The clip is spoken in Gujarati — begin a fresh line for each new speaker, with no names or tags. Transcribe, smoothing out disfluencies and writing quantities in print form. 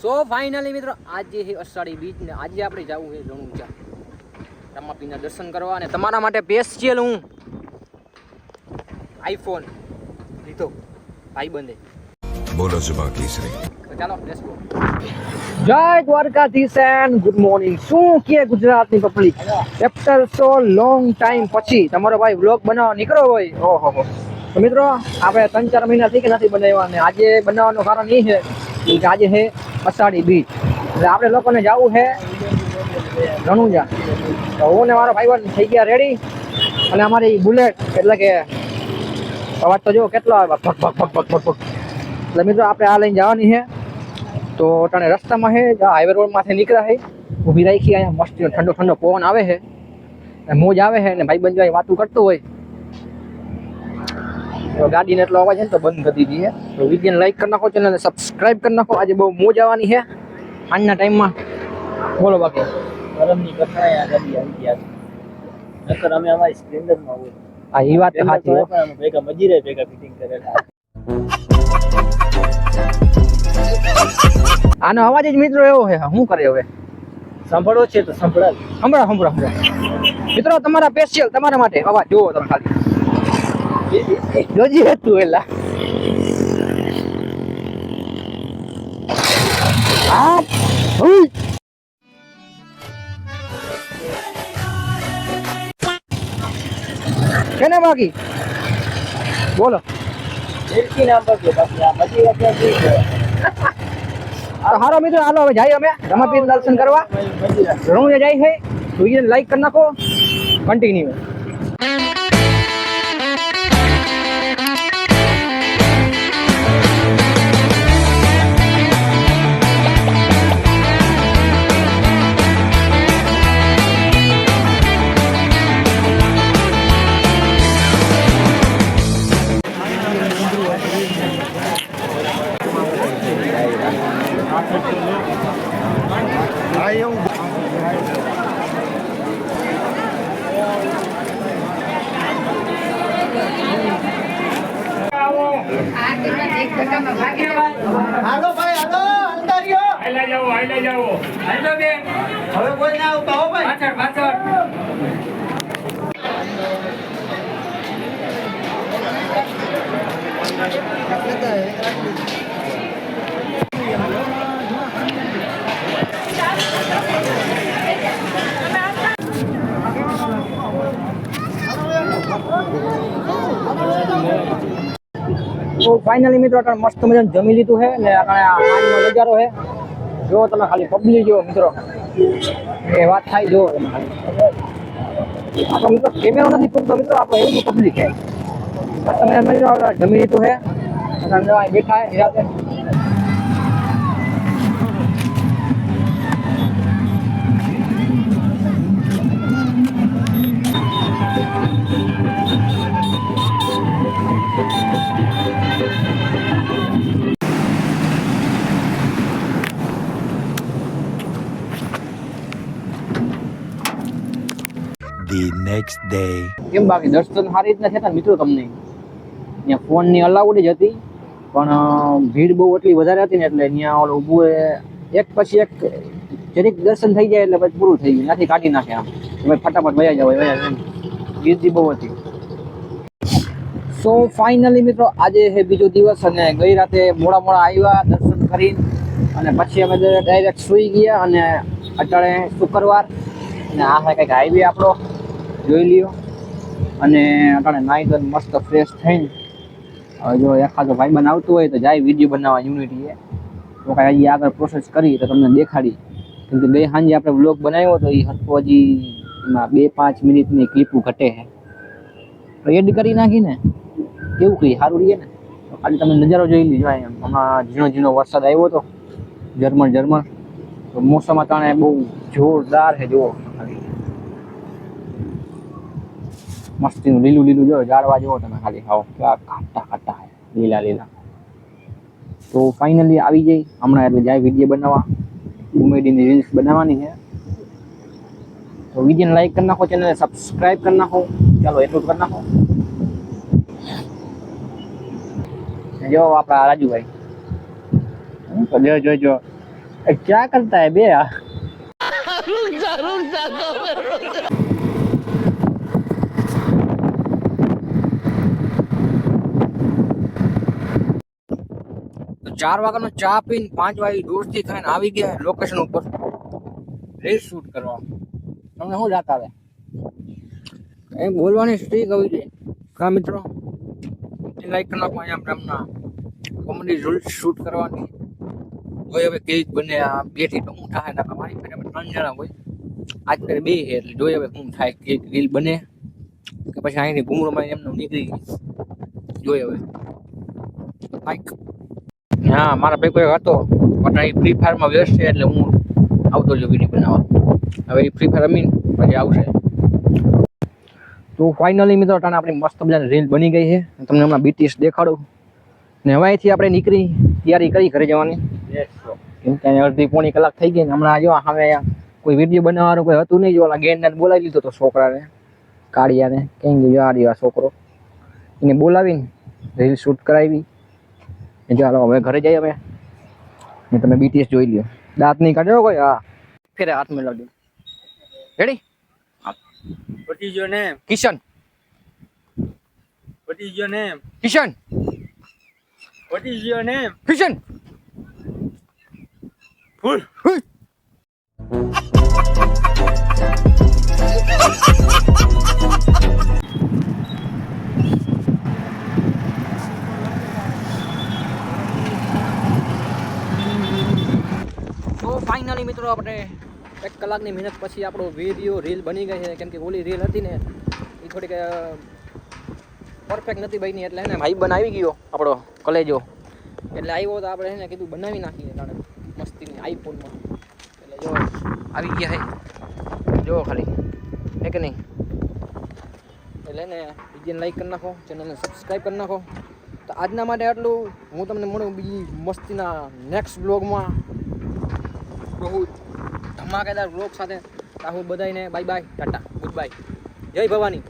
સો ફાઇનલી મિત્રો આજે છે અષાઢી બીજ ને આજે આપણે જવું છે રણુજા રામાપીરના દર્શન કરવા અને તમારા માટે સ્પેશિયલ હું આઈફોન લીધો ભાઈબંધે
બોલો જુબા કેસરી
તો ચાલો લેટ્સ ગો જય દ્વારકાધીશ એન્ડ ગુડ મોર્નિંગ શું કે ગુજરાતની પબ્લિક આફ્ટર સો લોંગ ટાઈમ પછી તમારો ભાઈ વ્લોગ બનાવવા નીકળ્યો હોય ઓહો તો મિત્રો આપણે 3-4 મહિના થી કે નથી બનાવ્યા અને આજે બનાવવાનું કારણ એ છે કે આજે છે અષાઢી બીજ એટલે આપણે લોકોને જવું છે રણુજા તો હું ને મારો ભાઈબંધ થઈ ગયા રેડી અને અમારી બુલેટ એટલે કે અવાજ તો જો કેટલો આવે ભગ ભગ ભગ ભગ ભગ એટલે મિત્રો આપણે આ લઈને જવાની છે તો તને રસ્તામાં છે હાઈવે રોડમાંથી નીકળ્યા છે ઊભી રાખી અહીંયા મસ્ત ઠંડો ઠંડો પવન આવે છે મોજ આવે છે ને ભાઈબંધ જો વાતું કરતું હોય તો ગાડીને એટલો અવાજ છે ને તો બંધ કરી દીધી છે તો વિડીયોને લાઈક કરી નાખો ચેનલને સબસ્ક્રાઇબ કરી નાખો આજે બહુ મોજ આવવાની છે આજના ટાઈમમાં બોલો બાકી
ગરમની કઠણાઈ આ ગાડી આવી ગયા છે નકર અમે અમારી સ્પ્લેન્ડરમાં હોય
હા એ વાત તો સાચી
પણ અમે ભેગા મજીરે ભેગા ફિટિંગ કરેલા
આનો અવાજ જ મિત્રો એવો છે શું કરે હવે
સાંભળો છે તો સંભળાય
સંભળાવ મિત્રો તમારા સ્પેશિયલ તમારા માટે અવાજ જુઓ તમે ખાલી જોજી હતું એલા આ હુઈ કેને બાકી બોલો
એલકી નામ પર બાકી આ મજીરા ક્યાં જઈ છે
હારો મિત્રો હાલો હવે જાય અમે રામાપીર દર્શન કરવા
મજીરા
રણુજા જાય છે વિડીયો લાઈક કરી નાખો કન્ટિન્યુ
હાલો ભાઈ હાલો અંદર રહ્યો
આઈલા જાઓ આઈલો બેન
હવે કોઈ ના આવતા હો ભાઈ
પાછળ
તો ફાઇનલી મિત્રો અત્યારે મસ્ત મજાનું જમી લીધું છે ને અત્યારે આજનો નજારો છે જો તમે ખાલી પબ્લિક જો મિત્રો એ વાત થાય જો તમે ખાલી આપણો મિત્રો કેમેરો નથી પૂરતો મિત્રો આપણો એવું પબ્લિક છે તમે જમી લીધું છે અત્યારે બેઠા છે નિરાતે
The next day.
કેમ બાકી દર્શન સારી રીતના થતા મિત્રો તમને ત્યાં ફોનની અલાઉડ જ હતી પણ ભીડ બહુ એટલી વધારે હતી ને એટલે ત્યાં ઓલું ઊભું એક પછી એક જરીક દર્શન થઈ જાય એટલે પછી પૂરું થઈ ગયું ત્યાંથી કાઢી નાખે આમ ભાઈ ફટાફટ વયા જાવ ભીડ બહુ હતી સો ફાઇનલી મિત્રો આજે છે બીજો દિવસ અને ગઈ રાતે મોડા આવ્યા દર્શન કરીને અને પછી અમે ડાયરેક્ટ સૂઈ ગયા અને અત્યારે શુક્રવાર અને આ કંઈક હાઈવે આપણો જોઈ લ્યો અને અટાણે નાઈ તો મસ્ત ફ્રેશ થઈને હવે જો એખાદો ભાઈબંધ આવતું હોય તો જાય વિડીયો બનાવવા યુનિટીએ તો કાંઈ હજી આગળ પ્રોસેસ કરી તો તમને દેખાડી કેમ કે ગઈ સાંજે આપણે વ્લોગ બનાવ્યો તો એ હરકો હજી એમાં 2-5 મિનિટની ક્લિપો ઘટે છે તો એડ કરી નાખીને કેવું કંઈ સારું રહીએ ને તો ખાલી તમે નજારો જોઈ લીજો એમ હમણાં ઝીણો વરસાદ આવ્યો હતો ઝરમર તો મોસમ અટાણે બહુ જોરદાર છે જુઓ ખાલી મસ્તીનું લીલું જો ઝાડવા જુઓ તમે ખાલી ખાઓ કેવા ખાટા છે લીલા તો ફાઇનલી આવી જાય હમણાં એટલે જાય વિડીયો બનાવવા કોમેડીની રીલ્સ બનાવવાની છે તો વિડીયોને લાઈક કરી નાખો ચેનલને સબસ્ક્રાઇબ કરી નાખો ચાલો એટલું કરી નાખો જો આપણા રાજુભાઈ તો જોજો क्या करता है बे यार તો 4 વાગ્યાનો ચા પીને 5 વાગે દોસ્તી ખાઈને આવી ગયા લોકેશન ઉપર રીલ શૂટ કરવા. તમને શું જાત આવે એ બોલવાની સ્ટ્રીક આવી છે કા મિત્રો? લાઈક કરી નાખો. અહીંયા પ્રેમના કોમેડી રીલ શૂટ કરવાની હોય. હવે કેવી બને આ બેથી તો હું થાય ના મારી ફેરે 3 જણા હોય. આજ ફેરે 2 છે એટલે જોઈએ હવે શું થાય. કેક રીલ બને કે પછી અહીંથી ઘૂમરો મારી એમને નીકળી જોઈએ હવે. લાઈક હા મારા ભેગો એક હતો પણ એ ફ્રી ફાયરમાં વ્યસ્ત છે એટલે હું આવતો જો વિડીયો બનાવવા. હવે એ ફ્રી ફાયર રમીને પછી આવશે. તો ફાઇનલી મિત્રો ટાણે આપણી મસ્ત મજાની રીલ બની ગઈ છે. તમને હમણાં બીટીએસ દેખાડું ને હવે અહીંથી આપણે નીકળી તૈયારી કરી ઘરે જવાની. કેમ કે અડધી પોણી કલાક થઈ ગઈ ને હમણાં જો હવે કોઈ વિડીયો બનાવવાનું કોઈ હતું નહીં. જો ઓલા ગેંડને બોલાવી લીધો તો છોકરાને કાળિયાને કેમ કે આ રહ્યો છોકરો એને બોલાવીને રીલ શૂટ કરાવી. ચાલો હવે ઘરે જઈએ અમે ને તમે બીટીએસ જોઈ લ્યો. દાંત નહીં કાઢ્યો કોઈ? હા ફેરે હાથ મેળવજો. Ready?
What is your name?
Kishan.
What is your name?
Kishan.
What is your name?
Kishan.
Full.
તો ફાઇનલી મિત્રો આપણે 1 કલાકની મહેનત પછી આપણો વિડીયો રીલ બની ગઈ છે. કેમ કે ઓલી રીલ હતી ને એ થોડીક પરફેક્ટ નથી બની એટલે એને ભાઈ આવી ગયો આપણો કલેજો એટલે આવ્યો તો આપણે એને કીધું બનાવી નાખીએ કારણ મસ્તીની આઈફોનમાં. એટલે જો આવી ગયા છે જો ખાલી હે કે નહીં? એટલે એને વિડીયોને લાઈક કરી નાખો, ચેનલને સબસ્ક્રાઈબ કરી નાખો. તો આજના માટે આટલું. હું તમને મળું બીજી મસ્તીના નેક્સ્ટ બ્લોગમાં બહુ ધમાકેદાર બ્લોગ સાથે. હું બધાને bye bye tata good bye જય ભવાની.